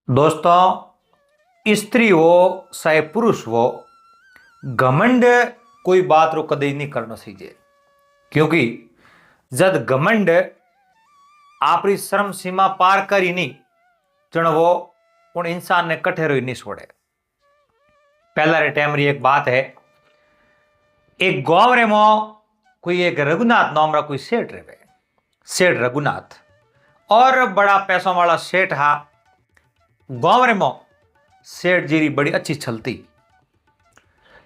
दोस्तों, स्त्री हो चाहे पुरुष हो, घमंड कोई बात रो कदई नहीं करना चाहिए। क्योंकि जद घमंड आपरी शर्म सीमा पार करी नहीं जन वो उन इंसान ने कठे रोई नहीं छोड़े। पहला रे टाइम री एक बात है, एक गांव रे मो कोई एक रघुनाथ नाम रा कोई सेठ रहे। सेठ रघुनाथ और बड़ा पैसों वाला सेठ हा। गांव रे मो सेठ जी री बड़ी अच्छी चलती।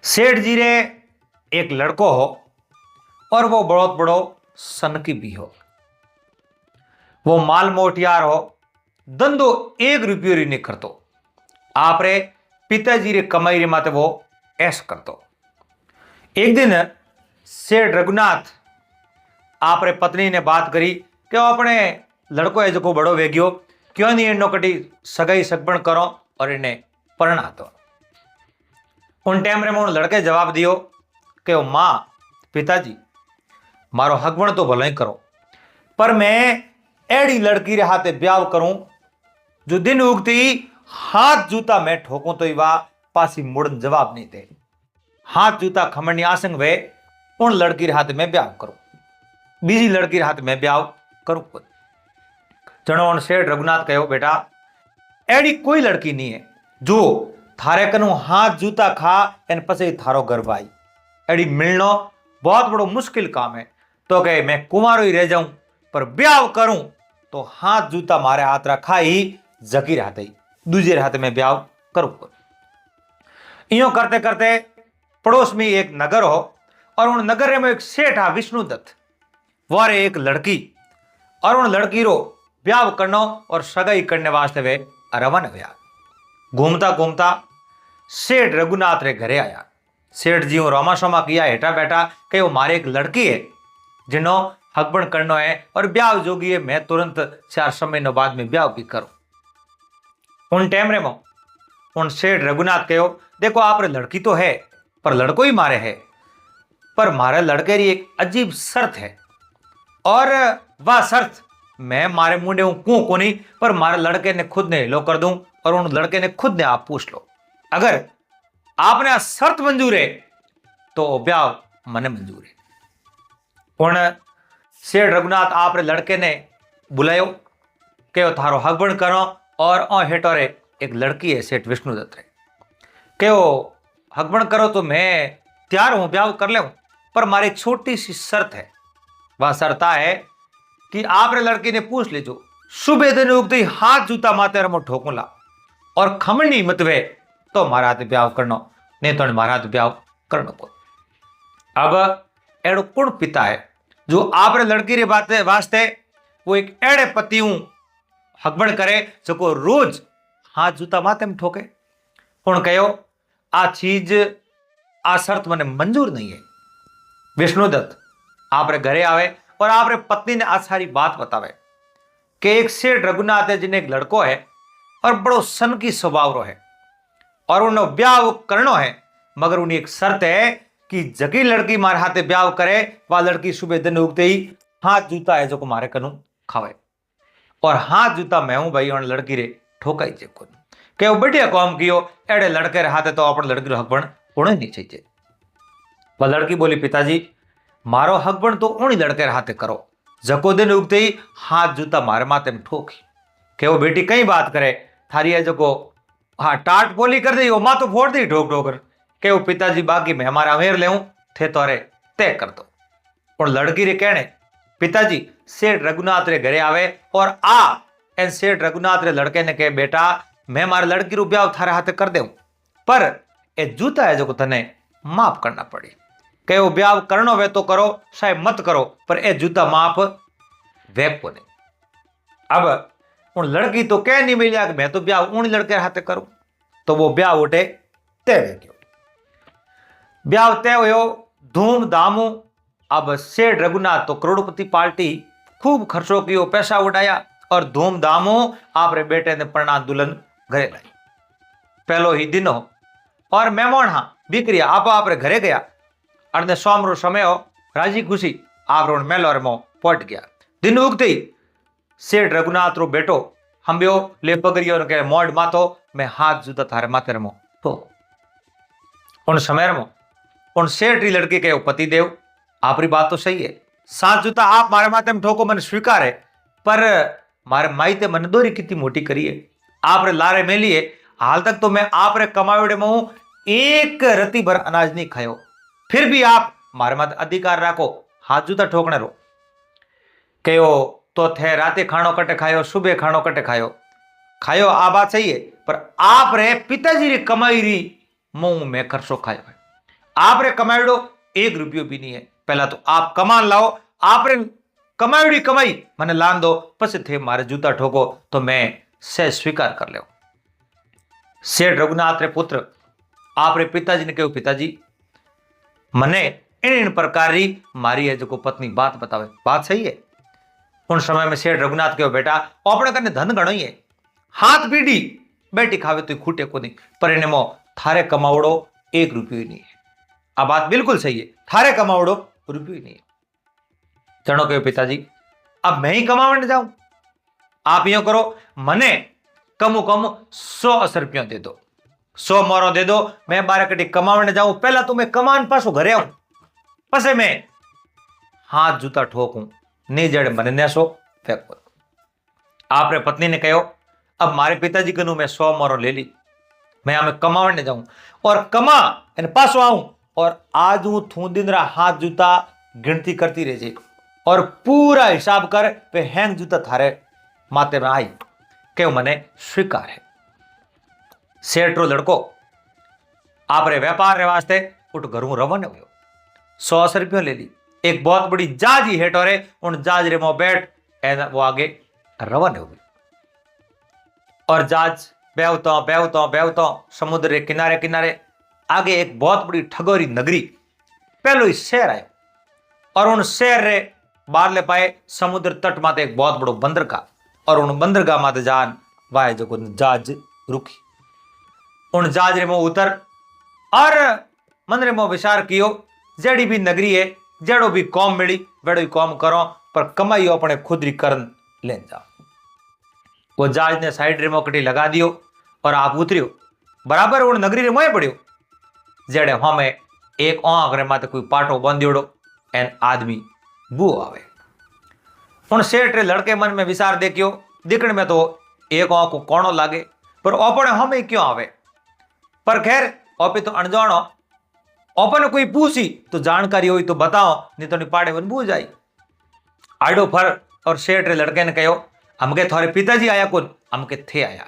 सेठ जी रे एक लड़को हो और वो बहुत बड़ो सनकी भी हो। वो माल मोटियार हो, धंधो एक रुपयो री नहीं करतो। आप रे पिताजी रे कमाई रे माते वो ऐश करतो। एक दिन सेठ रघुनाथ आप रे पत्नी ने बात करी कि वो अपने लड़को है जो बड़ो वेग्यो, क्यों नहीं इनो कटी सगाई सगपण करो और इन्हें परना दो। उन टाइम रे मैं लड़के जवाब दियो कि मां पिताजी मारो हकवण तो भलो ही करो, पर मैं एड़ी लड़की रे हाथे ब्याह करूं जो दिन उगती हाथ जूता मैं ठोकूं तो वा पासी मुड़न जवाब नहीं दे। हाथ जूता खमणी आसंग वे उन लड़की रे हाथे में ब्याह करूं, बीजी लड़की रे हाथे में ब्याह करूं। जनो सेठ रघुनाथ कहो, बेटा एड़ी कोई लड़की नहीं है जो थारे कनु हाथ जूता खा एन पसे थारो घर भाई। एड़ी मिलनो बहुत बड़ो मुश्किल काम है। तो कहे मैं कुंवारो ही रह जाऊं पर ब्याह करूं तो हाथ जूता मारे हाथ रखा ही जकी रहते ही दूजे हाथ में ब्याह करूं। इो करते करते पड़ोस में एक नगर हो और उन नगर में एक सेठ हा विष्णुदत्त। वारे एक लड़की और उन लड़की रो ब्याह करनो और सगाई करने वास्ते वे रवाना हुआ। घूमता घूमता सेठ रघुनाथ रे घरे आया। सेठ जी रोमा सोमा किया हेठा बैठा कि वो मारे एक लड़की है जिनो हकबण करनो है और ब्याह जोगी है, मैं तुरंत 4 समय बाद में ब्याह भी करूं। उन टाइम रे मो उन सेठ रघुनाथ कहो, देखो आप रे लड़की तो है पर लड़को ही मारे है, पर मारे लड़के री एक अजीब शर्त है और वह शर्त मैं मारे मुंडे हूं क्यों को नहीं, पर मारे लड़के ने खुद ने लो कर दूं और उन लड़के ने खुद ने आप पूछ लो। अगर आपने शर्त मंजूर है तो ब्याह मने मंजूर है। उन सेठ रघुनाथ आप रे लड़के ने बुलायो के थारो हकबण करो और हेठो रे एक लड़की है सेठ विष्णुदत्त रे के हकबण करो तो मैं तैयार हूं, ब्याह कर ले, पर मारी एक छोटी सी शर्त है। वह शर्त है कि आप रे लड़की ने पूछ लीजो सुबह दिन उगते ही हाथ जूता माते रमो ठोकुला और खमणी मत वे तो मारा हाथ ब्याह करनो, नहीं तो मारा हाथ ब्याह करनो को। अब एड़ो कौन पिता है जो आप रे लड़की रे बाते वास्ते वो एक एड़े पति हकबण करे जो रोज हाथ जूता माते में ठोके। कौन कहो आ चीज आ शर्त मने मंजूर नहीं है। विष्णुदत्त आप रे घरे आवे और आप रे पत्नी ने आज सारी बात बतावे कि एक सेठ रघुनाथ है जिन्हें एक लड़को है और बड़ो सन की स्वभाव रो है और उन्हें ब्याह करनो है, मगर उन्हें एक शर्त है कि जगी लड़की मारे हाथे ब्याह करे वह लड़की सुबह दिन उगते ही हाथ जूता है जो को मारे कनु खावे और हाथ जूता मैं हूं भाई उन लड़की रे ठोकाई जे को के वो बढ़िया काम कियो। एड़े लड़के रे हाथे तो अपन लड़की रो हकबण होना नहीं चाहिए। वह लड़की बोली, पिताजी मारो हकबण तो उन लड़के रे हाथे करो जको दिन उगते ही हाथ जूता मारे माते में ठोकी। के वो बेटी कई बात करे थारी है जो हाँ टाट पोली कर दी वो माँ तो फोड़ दी ठोक ठोकर के वो पिताजी बाकी मैं हमारा अमेर ले थे तो अरे तय कर दो। और लड़की रे कहने पिताजी सेठ रघुनाथ रे घरे आवे और आ एन सेठ रघुनाथ रे लड़के ने कहे, बेटा मैं मारे लड़की रू ब्याह थारे हाथे कर देऊं, पर ए जूता है जो तने माफ करना पड़ी। के वो ब्याह करनो वे तो करो शायद मत करो, पर ए जूता माफ वे को नहीं। अब उन लड़की तो कह नहीं मिलिया कि मैं तो ब्याह उन लड़के हाथे करूं, तो वो ब्याह उठे तय गयो। ब्याह तय हो धूमधाम। अब सेठ रघुनाथ तो करोड़पति पार्टी खूब खर्चो कियो, पैसा उड़ाया और धूमधाम आप रे बेटे ने प्रणाम दुल्हन घरे लाई। पहलो ही दिन हो और मेहमान हाँ बिक्रिया आप रे घरे गया और सोम रो समय हो राजी खुशी आप रो मेलो रे मो पट गया। दिन उगते ही सेठ रघुनाथ रो बेटो हम ब्यो ले पगड़ियो के मोड माथो मैं हाथ जूता थारे माथे रमो तो उन समय रमो उन सेठ री लड़की के पति देव आपरी बात तो सही है, 7 जूता आप मारे माथे में ठोको मैंने स्वीकार है, पर मारे माई ते मन दोरी कितनी मोटी करी है, आप रे लारे में लिए हाल तक तो मैं आप रे कमावड़े में हूं एक रति भर अनाज नहीं खायो, फिर भी आप मारे माथे अधिकार राखो हाथ जूता ठोकने रो कहो तो थे राते खानो कटे खायो सुबह खानो कटे खायो खायो आ बात सही है, पर आप रे पिताजी री कमाई री मुंह में खर्चो खायो है, आप रे कमाईडो 1 रुपयो भी नहीं है, पहला तो आप कमान लाओ, आप रे कमाईडी कमाई मैंने लान दो, पस थे मारे जूता ठोको तो मैं से स्वीकार कर लो। सेठ रघुनाथ रे पुत्र आप रे पिताजी ने कहो पिताजी मने इन प्रकार री मारी है जो पत्नी बात बतावे, बात सही है। उन समय में सेठ रघुनाथ कहो बेटा अपने कने धन घणो ही है, हाथ पीढ़ी बेटी खावे तो खूटे को नहीं, पर इने मो थारे कमावड़ो 1 रुपयो ही नहीं है, आ बात बिल्कुल सही है, थारे कमावड़ो रुपयो ही नहीं है। जनो कहो पिताजी अब मैं ही कमावने जाऊं, आप यो करो मने कमु कम 100 रुपया दे दो, 100 मोरो दे दो, मैं 12 कटी कमावने जाऊं, पहला तो मैं कमान पासो घरे आऊं, पसे मैं हाथ जूता ठोकूं नहीं जड़े मने नेसो फेंको। आपरे पत्नी ने कहो अब मारे पिताजी कनु मैं 100 मोरो ले ली, मैं हमें कमावने जाऊं और कमा एने पासो आऊं, और आज हूं थू दिन रा हाथ जूता गिनती करती रह जाए और पूरा हिसाब कर पे हैंग जूता थारे माते में आई के मने स्वीकार है। सेठ रो लड़को आप रे व्यापार रे वास्ते उठ घरों रवाना हुयो, 100 रुपया ले ली, एक बहुत बड़ी जहाज ही हेठ और उन जहाज रे मो बैठ एन वो आगे रवाना हो गई, और जहाज बेवतो समुद्र के किनारे किनारे आगे एक बहुत बड़ी ठगोरी नगरी पहलो ही शहर आयो, और उन शहर रे बाहर ले पाए समुद्र तट माते एक बहुत बड़ो बंदरगाह, और उन बंदरगाह माते जान वाए जो जहाज रुकी, उन जहाज रे मो उतर और मन रे मो विचार कियो जेड़ी भी नगरी है जेड़ो भी कौम मिली वेड़ो ही कौम करो, पर कमाई अपने खुद री करन लेन जाओ। वो जहाज ने साइड रे मोकटी लगा दियो और आप उतरियो बराबर उन नगरी रे मोए पड़ियो, जेड़े हमें एक आंख रे माते कोई पाटो बंदियोड़ो एन आदमी बू आवे। उन सेठ रे लड़के मन में विचार देखियो दिखण में तो एक आंख को कोणो लागे, पर अपने हमें क्यों आवे, पर खैर ओपे तो अनजानो ओपन कोई पूछी तो जानकारी हुई तो बताओ, नहीं तो निपाड़े वन बू जाई आडो फर। और सेठ रे लड़के ने कहो हमके थारे पिताजी आया कौन, हमके थे आया।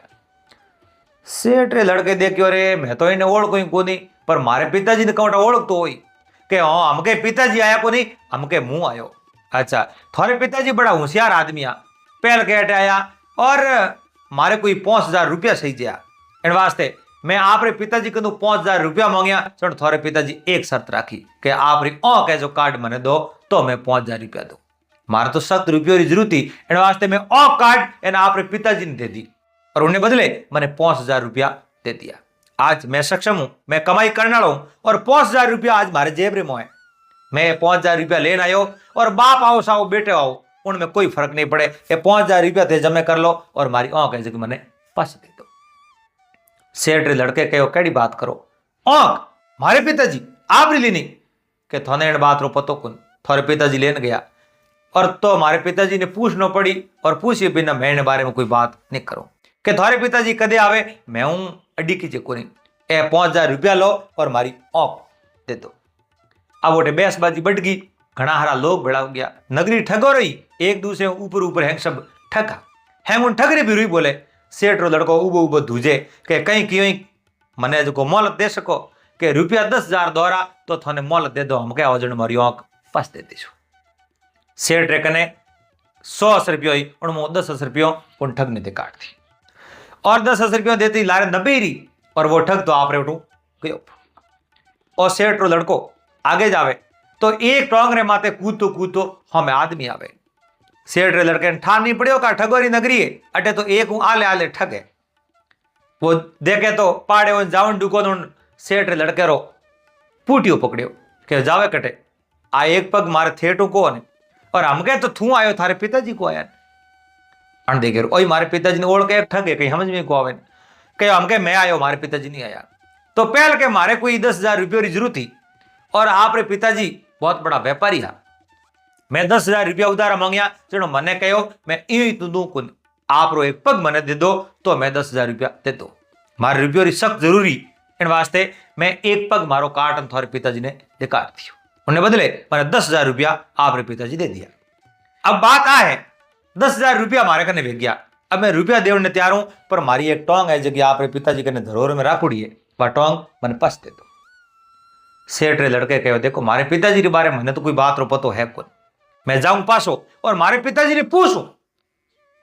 सेठ रे लड़के देखियो रे मैं तो इन्हें ओढ़ कोई कोनी, पर मारे पिताजी ने कौटा ओढ़ तो हुई के हाँ हमके पिताजी आया कोनी, हमके मुंह आयो। अच्छा थारे पिताजी बड़ा होशियार आदमी आ, पहल के हटे आया और मारे कोई 5000 रुपया सही जया, इन वास्ते मैं आप रे पिताजी को 5000 रुपया मांगिया, चलो थारे पिताजी एक शर्त राखी कि आप री के जो कार्ड मने दो तो मैं 5000 रुपया दो, मारे तो 7 रुपये की जरूरत थी, इन वास्ते मैं कार्ड एन आप रे पिताजी ने दे दी और उन्हें बदले मैंने 5000 रुपया दे दिया। आज मैं सक्षम हूं, मैं कमाई करने वाला हूं और 5000 रुपया आज मारे जेब रे मोए, मैं 5000 रुपया लेना आयो और बाप आओ साओ बेटे आओ उनमें कोई फर्क नहीं पड़े, ये 5000 रुपया थे जमे कर लो और मारी कह मैंने पास दे दो। सेठ रे लड़के कहो केड़ी बात करो, मारे पिताजी आप री लेनी के थाने इन बात रो पतो कुन, थारे पिताजी लेन गया और तो हमारे पिताजी ने पूछना पड़ी और पूछिए बिना मैं बारे में कोई बात नहीं करूं कि थारे पिताजी कदे आवे, मैं हूं अड्डी की चेको नहीं, ए 5000 रुपया लो और मारी औक दे दो। अब वो बेसबाजी बढ़ गई, घना हरा लोग भेड़ा हो गया, नगरी ठगो रही, एक दूसरे ऊपर ऊपर हैंग सब ठगा हैंग उन ठगरे भी रुई बोले। सेठ रो लड़को उबो उबो धूजे के कहीं क्यों मने जो मोहलत दे सको के रुपया 10,000 द्वारा तो थाने मोहलत दे दो, हम क्या वजन मारी औक पास दे दीशु। सेठ रे कने 100 रुपया ही उनमें 10 रुपया उन ठग ने दे काट दी और 10 रुपया देती लारे 90 री और वो ठग तो आप रे उठू गयो। और सेठ रो लड़को आगे जावे तो एक टोंग रे माते कूदतो हमें आदमी आवे। सेठ रे लड़के ठान नहीं पड़ियो का ठगोरी नगरी है अटे तो एक हूं आले आले ठगे, वो देखे तो पाड़े उन जावन डुको सेठ रे लड़के रो पूटियो पकड़ियो के जावे कटे आ एक पग मारे थे टूको ने और हमके तो थू आयो थारे पिताजी को आया। अण दे गयो। ओई मारे पिताजी ने ओळखे एक ठग है, कहीं समझ में को आवे। कहो हम के मैं आयो, मारे पिताजी नहीं आया। तो पहल के मारे कोई 10,000 रुपये की जरूरत थी और आप रे पिताजी बहुत बड़ा व्यापारी है। मैं 10,000 रुपया उधारा मांगया, चलो मने कहो मैं ई तू दू कुन, आप रो एक पग मने दे दो तो मैं 10,000 रुपया दे दो। मारे रुपये सख्त जरूरी, इन वास्ते मैं एक पग मारो काट और थारे पिताजी ने दिकार दियो। उन्हें बदले मैंने 10,000 रुपया आप रे पिताजी दे दिया। अब बात आ है 10,000 रुपया मारे कने भेज गया। अब मैं रुपया देने तैयार हूं, पर मारी एक टोंग है जगह आप रे पिताजी कने धरोहर में राखोड़ी है, वह टोंग मैंने पास दे दो। सेठ रे लड़के कहो देखो मारे पिताजी के बारे में मैंने तो कोई बात रो पतो है कौन, मैं जाऊं पासो और मारे पिताजी ने पूछूं,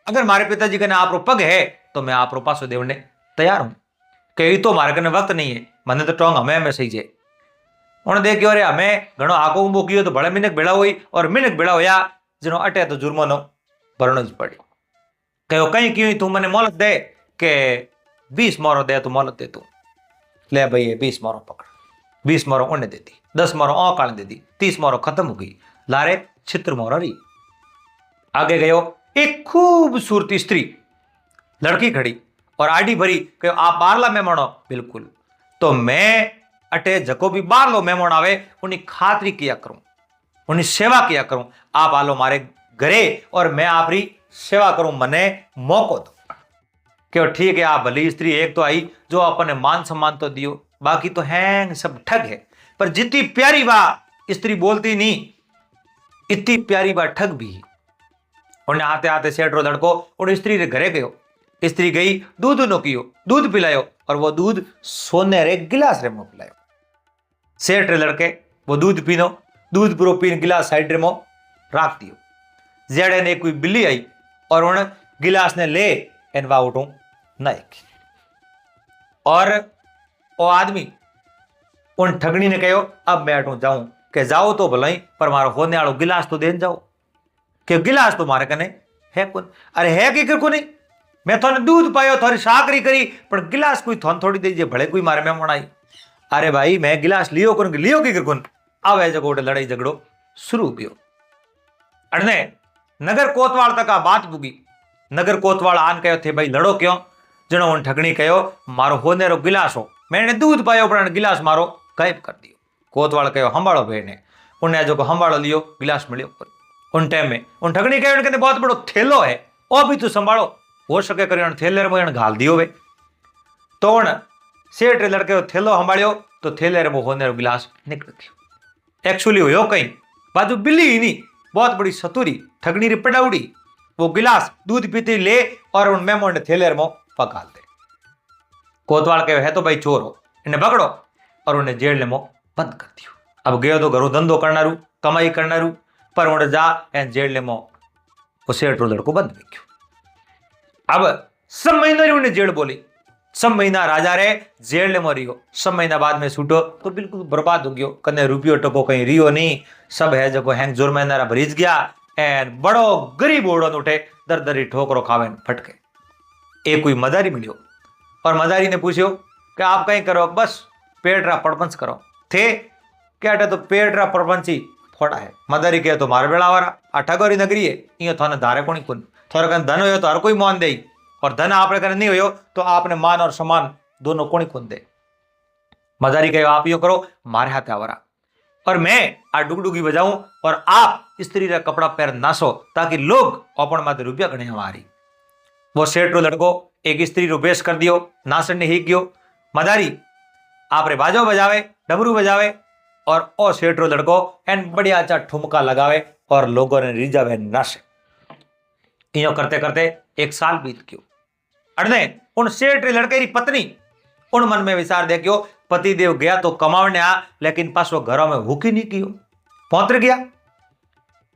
अगर मारे पिताजी कने आप रो पग है तो मैं आप रो पासो देवने तैयार हूं। कही तो मारे कने वक्त नहीं है, मैंने तो टोंग हमें में सही जे। उन्हें देखियो रे हमें घणो आको उंबो कियो तो बड़े मिनक बेड़ा हुई और मिनक बेड़ा होया जिनो अटे तो जुर्मानो भरणो ज पड़ियो। कहो कहीं क्यों तू मने मोहलत दे के 20 मोहरो दे तो मोहलत दे तू। ले भाई ये 20 मोहरो पकड़, 20 मोहरो उन्हें दे दी, 10 मोहरो औकाल दे दी, 30 मोहरो खत्म हो गई, लारे 76 मोहरो रही। आगे गयो एक खूबसूरती स्त्री लड़की खड़ी और आडी भरी, कहो आप बारला मेहमान हो, बिल्कुल, तो मैं अटे जको भी बारलो मेहमान आवे उन्हें खातरी किया करूं, उन्हें सेवा किया करूं। आप आलो मारे घरे और मैं आपरी सेवा करूं, मने मौको दो। क्यों ठीक है, आप भली स्त्री एक तो आई जो अपने मान सम्मान तो दियो, बाकी तो हैं सब ठग है। पर जितनी प्यारी बात स्त्री बोलती नहीं, इतनी प्यारी बात ठग भी। उन्हें आते आते सेठ रो लड़को उन स्त्री रे घरे गयो। स्त्री गई दूध नो कियो, दूध पिलायो और वो दूध सोने रे गिलास रे में पिलायो। सेठ रे लड़के वो दूध पीनो, दूध पूरो पीन गिलास साइड रे में राख दियो। जेड़े ने कोई बिल्ली आई और उन गिलास ने ले एन वा उठू नाइक और वो आदमी उन ठगनी ने कहो अब मैं अटू जाऊं, के जाओ तो भला ही पर मारो होने वालों गिलास तो देन जाओ, कि गिलास तो मारे कने है कौन। अरे है कि को नहीं, मैं थोने दूध पायो थोड़ी साकरी करी पर गिलास कोई थोन थोड़ी दीजिए भले कोई मारे में मनाई। अरे भाई मैं गिलास लियो कौन, लियो कि कौन। अब ऐसे गोटे लड़ाई झगड़ो शुरू हो गयो। अड़ने नगर कोतवाल तक आ बात पुगी। नगर कोतवाल आन कहो थे भाई लड़ो क्यों। जनो उन ठगनी कहो मारो होने रो गिलास हो, मैंने दूध पायो पर गिलास मारो गायब कर दियो। कोतवाल कहो हंबाड़ो भेने, उन्हें जो हंबाड़ो लियो गिलास मिलियो। उन टाइम में उन ठगनी कहो उनके बहुत बड़ो थैलो है, ओ भी तू संभालो, हो सके कर थैले में घाल दियो वे। तो उन सेठ लड़के थैलो हंबाड़ियो तो थैले में होने रो गिलास निकल गयो। एक्चुअली हो कहीं बाजू बिल्ली ही नहीं, बहुत बड़ी सतुरी ठगनी री पड़ाउड़ी वो गिलास दूध पीती ले और उन मेमों ने थैले में पकाल दे। कोतवाल कहे है तो भाई चोर हो, इन्हें पकड़ो और उन्हें जेल में बंद कर दियो। अब गयो तो घरों धंधो करना रू कमाई करना रू, पर उन्हें जा एन जेल में वो सेठ रो लड़को बंद रखियो। अब सब महीना उन्हें जेल बोली, सब महीना राजा रे जेल में रियो, सब महीना बाद में छूटो तो बिल्कुल बर्बाद हो गयो। कने रुपयो टको कहीं रियो नहीं, सब है जो हैंग जुर्माना भरीज गया एन बड़ो गरीब ओड़ो उठे दर दरी ठोकरो खावे फटके। एक कोई मदारी मिलियो और मदारी ने पूछो कि आप कहीं करो, बस पेट रा परपंच करो थे क्या तो पेट रा परपंच ही फोड़ा है। मदारी कहे तो मारे बेड़ा वारा आ ठगोरी नगरी है, इं थाने धारे कोनी कुन, थोड़ा कन धन हो तो हर कोई मान दे और धन आपने कने नहीं हो तो आपने मान और सम्मान दोनों कोनी कुन दे। मदारी कहे आप यो करो मारे हाथ आवरा और मैं आ डुगडुगी बजाऊं और आप स्त्री रा कपड़ा पैर नासो ताकि लोग अपन माते रुपया गणे हमारी। वो सेठ रो लड़को एक स्त्री रो बेस कर दियो, नासन ने ही गयो। मदारी आप रे बाजो बजावे डमरू बजावे और ओ सेठ रो लड़को एन बढ़िया अच्छा ठुमका लगावे और लोगों ने रिजावे नाचे। इयो करते करते एक साल बीत गयो। अड़ने उन सेठ रे लड़के री पत्नी उन मन में विचार देखियो पति देव गया तो कमावने आ, लेकिन पास वो घरों में भूखी नहीं कियो पहुंच गया।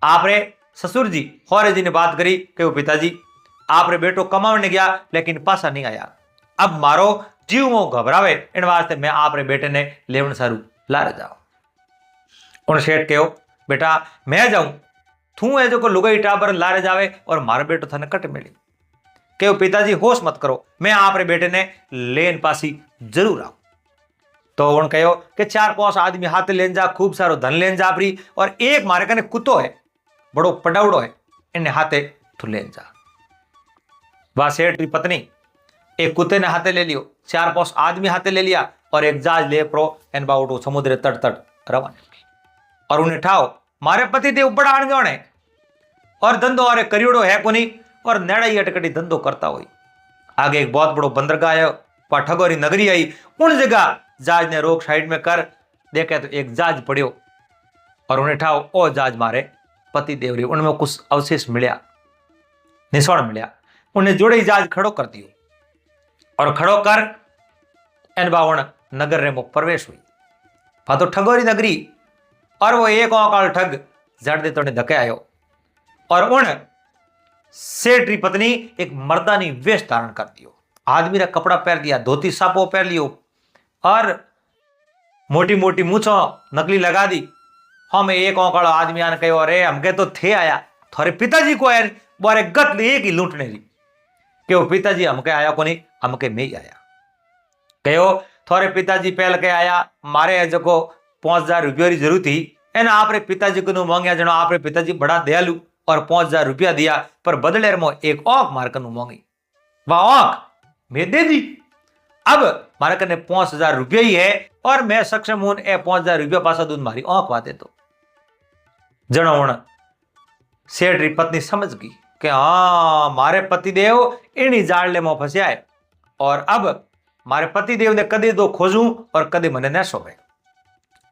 आप रे ससुर जी होरे जी ने बात करी कि वो पिताजी आप रे बेटो कमावने गया लेकिन पासा नहीं आया, अब मारो जीव मो घबरावे इन वास्ते मैं आप रे बेटे ने लेवन सारू लारे जाओ। उन सेठ कहो बेटा मैं जाऊं, थू है जो को लुगाई टाबर लारे जावे और मारो बेटो थाने कट मिली। कहो पिताजी होश मत करो, मैं आप रे बेटे ने लेन पासी जरूर आऊं। तो उन कहो कि 4-5 आदमी हाथ लेन जा, खूब सारो धन लेन जा अपनी, और एक मारे कने कुत्तो है बड़ो पडावड़ो है, इन्हें हाथे तू लेन जा। वह सेठ की पत्नी एक कुत्ते ने हाथे ले लियो, 4-5 आदमी हाथे ले लिया और एक जहाज ले प्रो एन बाउटो समुद्र तट तट रवाना। और उन्हें ठाओ मारे पति देव बड़ा अणजाण है और धंधो और करियोड़ो है कोनी और नेड़ा ही अटकटी धंधो करता हुई। आगे एक बहुत बड़ो बंदरगाह आयो, वहां ठगोरी नगरी आई। उन जगह जहाज ने रोक साइड में कर देखे तो एक जहाज पड़ियो और उन्हें ठाओ ओ जहाज मारे पति देव री। उनमें कुछ अवशेष मिलया, निशान मिलया। उन्हें जोड़े ही जहाज खड़ो कर दियो और खड़ो कर एन बावण नगर रे में प्रवेश हुई। वहां तो ठगोरी नगरी और वो एक औकाल ठग जड़ दे तोड़े धके आयो और उन सेठ री पत्नी एक मर्दानी वेश धारण कर दियो, आदमी रा कपड़ा पहन दिया, धोती सापो पहन लियो और मोटी मोटी मूछो नकली लगा दी। हम एक औकाल आदमी आने कहो अरे हमके तो थे आया थारे पिताजी को आया बोरे गत एक ही लूटने री कि वो पिताजी हमके आया को नहीं, हमके में ही आया। कहो थारे पिताजी पहल के आया मारे जो 5,000 रुपये की जरूरत थी एना आपरे पिताजी को मांगिया जनो आपरे पिताजी बड़ा दयालु और 5,000 रुपया दिया पर बदले में एक औक मार कनु मांगी। वह औक मैं दे दी। अब मारे कने 5,000 रुपये ही है और मैं सक्षम हूं ए 5,000 रुपया पासा दूध मारी औक वाते तो जनो हूं सेठ री पत्नी समझ गई कि हाँ मारे पतिदेव इन्हीं जाड़ले में फंसया है और अब मारे पतिदेव ने कदे तो खोजूं और कदे मने न सोवे।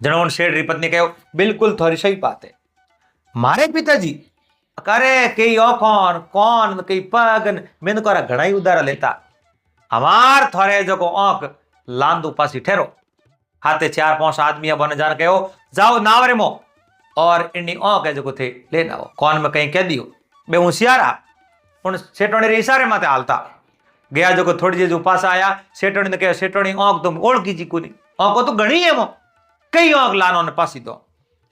जनो सेठ री पत्नी कहो बिल्कुल थोड़ी सही बात है, मारे पिताजी करे कई औखन कौन कई पगन मैंने को घना ही उधारा लेता हमार थोड़े जो औख लांदू पासी ठहरो हाथे 4-5 आदमी बने जान कहो जाओ नावरे मो और इन्हीं औख है जो थे लेना हो कौन में कहीं कह दियो बे होशियारा उन सेठोने रे इशारे माते हालता गया जो थोड़ी जी जो पास आया सेठोने ने कहा सेठोनी औख तुम ओढ़ कीजी कोनी औख तो घणी है मो कई औख लानो ने पासी दो।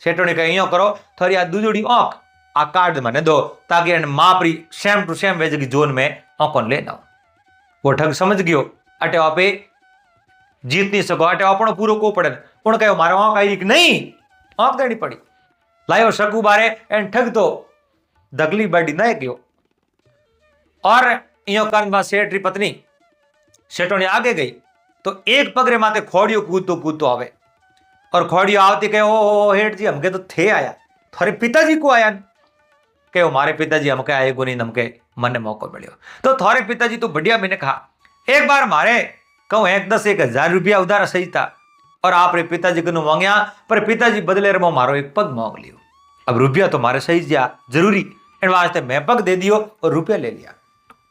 सेठोने कहा यो करो थोड़ी आ दूजोड़ी औख आ कार्ड मने दो ताकि इन मापरी सेम टू सेम वेज की जोन में औखन लेना हो। वो ठग समझ गयो अटे आपे जीत नहीं सको अटे अपनो पूरो को पड़े उन कहो मारे औख आई कि नहीं औख देनी पड़ी लायो शकू बारे एन ठग तो दगली बाडी न गयो और यो कारण सेठ री पत्नी सेठोने आगे गई तो एक पगरे माथे खोड़ियो कूदतो आवे और खोड़ियो आवती कहे ओ हेठ जी हमके तो थे आया थारे पिताजी को आया कहो मारे पिताजी हमके आए को नहीं हमके मन मौको मिलो तो थारे पिताजी तो बढ़िया मैंने कहा एक बार मारे कहूँ 1,000 रुपया उधार सही था और आपरे पिताजी को मांगया पर पिताजी बदले में मारो एक पग मांग लियो। अब रुपया तो मारे सही जा जरूरी इन वास्ते मैं पग दे दियो और रुपया ले लिया।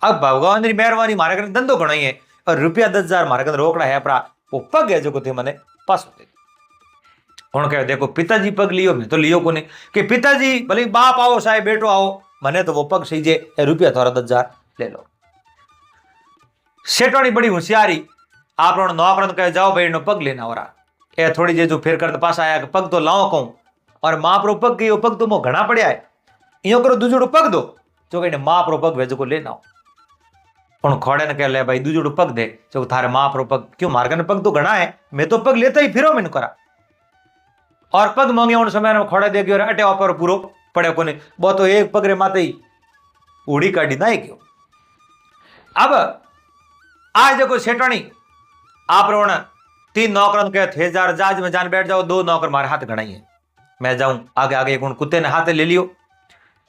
अब भगवान की मेहरबानी मारे कने धंधो घणो ही है और रुपया 10,000 मारे कने रोकड़ा है परा वो पग है जो थे मैंने पास दे हूँ कह देखो पिताजी पग लियो मैं तो लियो को नहीं कि पिताजी भले बाप आओ साहेब बेटो आओ मने तो वो पग सही जे रुपया थोड़ा 10,000 ले लो। सेठोनी बड़ी होशियारी आप नौकर कहे जाओ भाई नो पग लेना हो रहा ए थोड़ी जे जो फिर कर पास आया पग तो लाओ कहूं और माँ प्रो पग गई पग तो मो घना पड़िया है यो करो दूजोड़ो पग दो जो कहीं माँ प्रो पग भेजो को लेना हो पण खोड़े ने कह ले भाई दूजोड़ो पग दे जो थारे माँ प्रो पग क्यों मार्ग पग तो घना है मैं तो पग लेता ही फिरो मैंने करा और पग मांगे उन समय में खोड़े दे गयो अटे ऑपर पूरो पड़े को नहीं वो तो एक पगरे माते ही उड़ी काटी ना गयो। अब आज देखो सेठोनी आप रोण 3 नौकर कहे थे जहाज में जान बैठ जाओ 2 नौकर मारे हाथ घड़ाई है मैं जाऊं आगे आगे एक कुत्ते ने हाथ ले लियो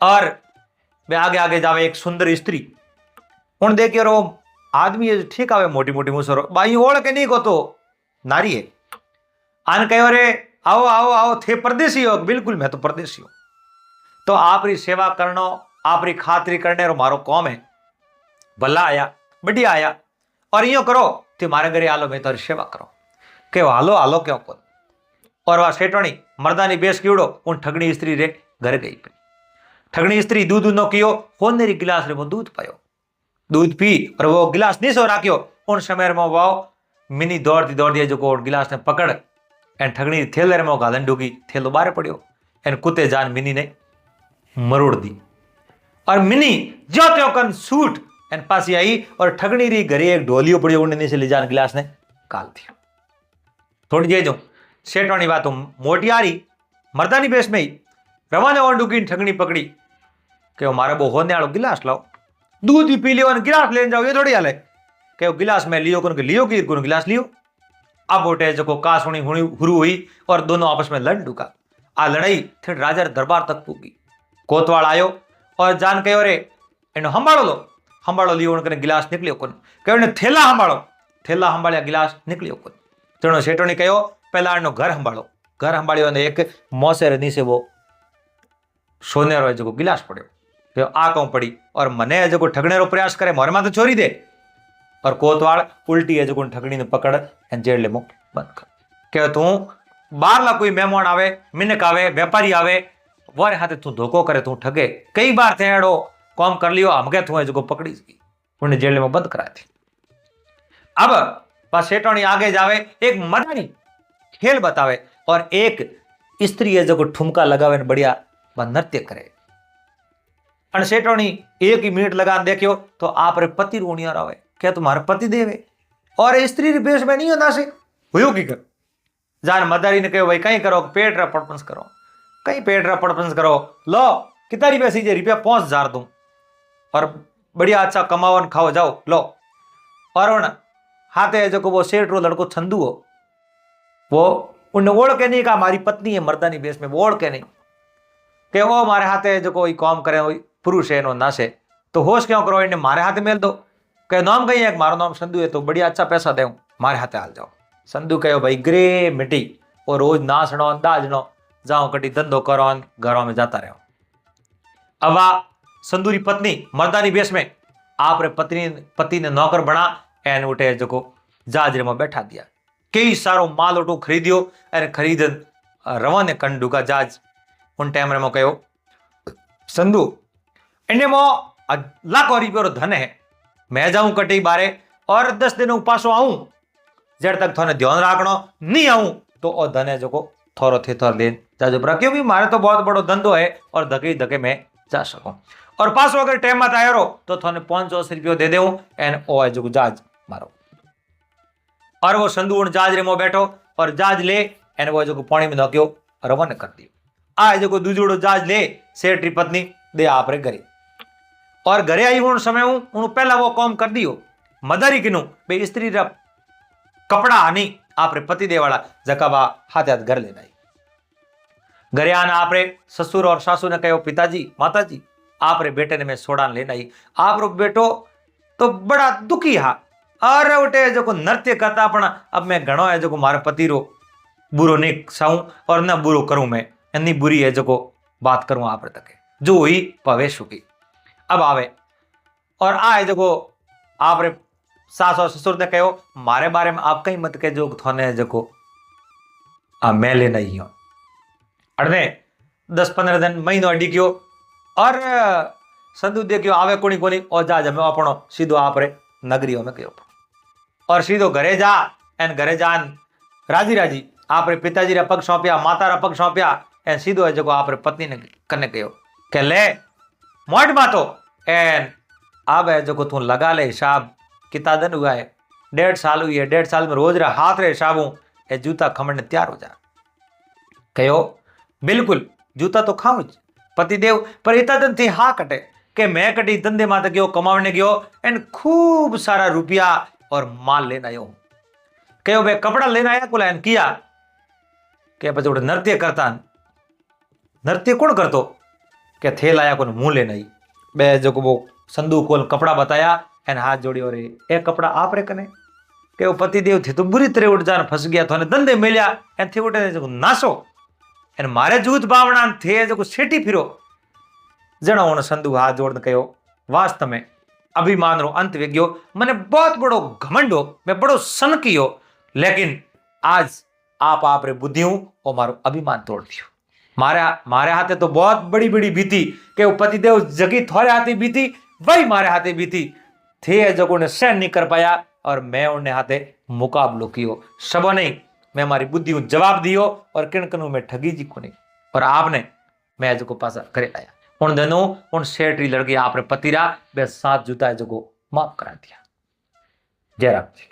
और वे आगे आगे जावे एक सुंदर स्त्री उन देखियो रो आदमी ठीक आवे मोटी मोटी मुसरो बाई ओढ़ के नहीं को तो नारी है आन कहो रे आओ आओ आओ थे परदेसी हो बिल्कुल मैं तो परदेसी हूं तो आपरी सेवा करनो आपरी खातरी करने रो मारो कौम है भला आया बढ़िया आया और यो करो ते मारे घरे आलो मैं तारी सेवा करो के हालो हालो क्यों को और वह सेठोनी मर्दानी बेस कीड़ो उन ठगनी स्त्री रे घर गई ठगनी स्त्री दूध न कियो होनेरी गिलास रे वो दूध पायो दूध पी और वो गिलास नहीं सो राख्यो उन समय में वो मिनी दौड़ती जो गिलास ने पकड़ एन ठगनी थेले रे में गालन डूगी थेलो बारे पड़ियो एन कुत्ते जान मिनी ने मरोड़ दी और मिनी जो त्यो कन सूट एन पासी आई और ठगनी री घरे एक ढोलियो पड़ियो उन्हें से ले जान गिलास ने काल दियो। थोड़ी जे जो सेठोनी बात मोटियारी मर्दानी बेस में ही रवाने और डूगी ठगनी पकड़ी के मारे बो होने वालो गिलास लाओ दूध ही पी लियो और गिलास लेने जाओ, ये थोड़ी हाल है कि गिलास में लियो कौन लियो कि कौन गिलास लियो। अब उठे जो का सुनी हुई हुरु हुई और दोनों आपस में लड़ डुका। आ लड़ाई थे राजा दरबार तक पूगी। कोतवाल आयो और जान कहो रे एनो हंबाड़ो लियो उनके गिलास निकलियो कोन, कहो ने थेला हंबाड़िया गिलास निकलियो कोन। तेणो सेठोनी कहो पहला एनो घर हंबाड़ियो ने एक मोसेर नीचे वो सोनेरो जो गिलास पड़ो आ कहूं पड़ी और मने जो ठगने रो प्रयास करे मोरे माथे छोरी दे। और कोतवाल उल्टी है जो ठगनी ने पकड़ जेल में बंद कर के तू बारला कोई मेहमान आवे मिनक आवे व्यापारी आवे वारे हाथे तू धोखो करे तू ठगे कई बार थे एड़ो काम कर लियो हमके तू है जो पकड़ी उन्हें जेल में बंद कराए थे। अब बस सेठानी आगे जावे एक मर्दानी खेल बतावे और एक स्त्री है जो ठुमका लगावे बढ़िया नृत्य करे। और सेठानी एक ही मिनट लगा देखियो तो आप रे पति रोनिया आवे क्या तुम्हारे पति देवे और स्त्री बेस में नहीं होना से हुयो की कर जान मदारी ने कहो भाई कहीं करो पेट रा पड़पंस करो कहीं पेट रा पड़पंस करो लो कितना रुपया सीजे रुपया 5,000 दूं और बढ़िया अच्छा कमाओ खाओ जाओ लो। और हाथे जो वो सेठ रो लड़को छंदू हो वो उन्हें ओढ़ के नहीं कहा हमारी पत्नी है मर्दानी बेस में वो ओढ़ के नहीं कि वो मारे हाथे जो कोई काम करे पुरुष है नो नासे तो होश क्यों करो इन्हें मारे हाथे मेल दो कहे नाम कहीं है मारो नाम संधु है तो बढ़िया अच्छा पैसा दे मारे हाथे हाल जाओ। संधु कहो भाई ग्रे मिट्टी और रोज नाचनो दाजनो जाओ कटी धंधो करो घरों में जाता रहो। अब आ संधु री पत्नी मर्दानी बेस में आप रे पति ने नौकर बना एन उठे जो जहाज में बैठा दिया कई सारो माल उठो खरीदियो अरे खरीद रवाने कंडू का जहाज उन टाइम में कहो संधु इन्हें मो लाखों रुपये धन है मैं जाऊं कटी बारे और 10 दिन पासो आऊं जड़ तक थोने ध्यान रखना नहीं आऊं तो ओ धन है जो को थोरो थे थोर लेन जाजो पर क्योंकि मारे तो बहुत बड़ो धंधो है और धके धके मैं जा सकूं और पासो अगर टाइम मत आयो तो थोने 500 रुपये दे देऊं एन ओ है जो जहाज मारो। और वो संधु उन जहाज रे मो बैठो और जहाज ले एन वो जो पानी में धोक्यो रवाना कर दियो। आ जो दूजोड़ो जहाज ले सेठ री पत्नी दे आप रे घरे और घरे आई उन समय उन पहला वो काम कर दियो मदारी किनु बे स्त्री रा कपड़ा आनी आप रे पति देवाला जकाबा हाथ हाथ घर लेना घरे आना आप रे ससुर और सासू ने कहो पिताजी माताजी आप रे बेटे ने मैं सोडान लेना आई आप रो बेटो तो बड़ा दुखी हा और उठे जो नृत्य करता अपना अब मैं घणो है जो मारे पति रो बुरो नहीं साऊं और न बुरो करूं मैं इतनी बुरी है जो बात करूं आप रे तके जो हुई पवेश की। अब आवे और आए जो आप रे सास और ससुर ने कहो मारे बारे में आप कहीं मत के जो थोने जो मैं ले नहीं हो अड़ने 10-15 दिन महीनो अडी गयो और संधु देखियो आवे कोनी कोनी और जा जमे अपनो सीधो आप रे नगरियों में कहो और सीधो घरे जा एन घरे जान राजी राजी आप रे पिताजी रा पग सौंपया माता रा पग सौंपया एन सीधो है जो आप रे पत्नी ने कने कहो के ले मोट बातो एन अब है जो तू लगा ले हिसाब कितना दिन हुआ है 1.5 साल हुई है 1.5 साल में रोज रा हाथ रे हिसाबू ए जूता खमण तैयार हो जा कहो बिल्कुल जूता तो खाऊं पतिदेव पर इतना दिन थी हाँ कटे के मैं कटी धंधे माते गयो कमावने गयो एन खूब सारा रुपया और माल लेना आयो कहो भाई कपड़ा लेना आया कुल एन किया के पछे नृत्य करता नृत्य कौन करतो के थे लाया को मुंह लेना ही बे जो वो संधु को कपड़ा बताया एन हाथ जोड़ियो रे ए कपड़ा आप रे कने के वो पतिदेव थे तो बुरी तरह उठ जान फंस गया तो धंधे मिलिया एन थे उठे जो नासो एन मारे जूत बावणा थे जो सेठी फिरो जणो उन संधु हाथ जोड़ कहो वास्तव में अभिमान रो अंत वेग्यो मने बहुत बड़ो घमंड हो मैं बड़ो सनकी हो लेकिन आज आप रे बुद्धि हूं और मारो अभिमान तोड़ दियो मारे हाथे तो बहुत बड़ी बड़ी बीती के वो पतिदेव जगी थोड़े हाथे बीती वही मारे हाथे बीती थे जो ने सहन नहीं कर पाया और मैं उन्हें हाथे मुकाबलो कियो सबो नहीं मैं हमारी बुद्धि जवाब दियो और किन कनु में ठगी जी को नहीं और आपने मैं जो पासा करे लाया उन दिनों उन सेठ लड़की आप पतिरा बे 7 जूता जो माफ करा दिया। जय राम जी।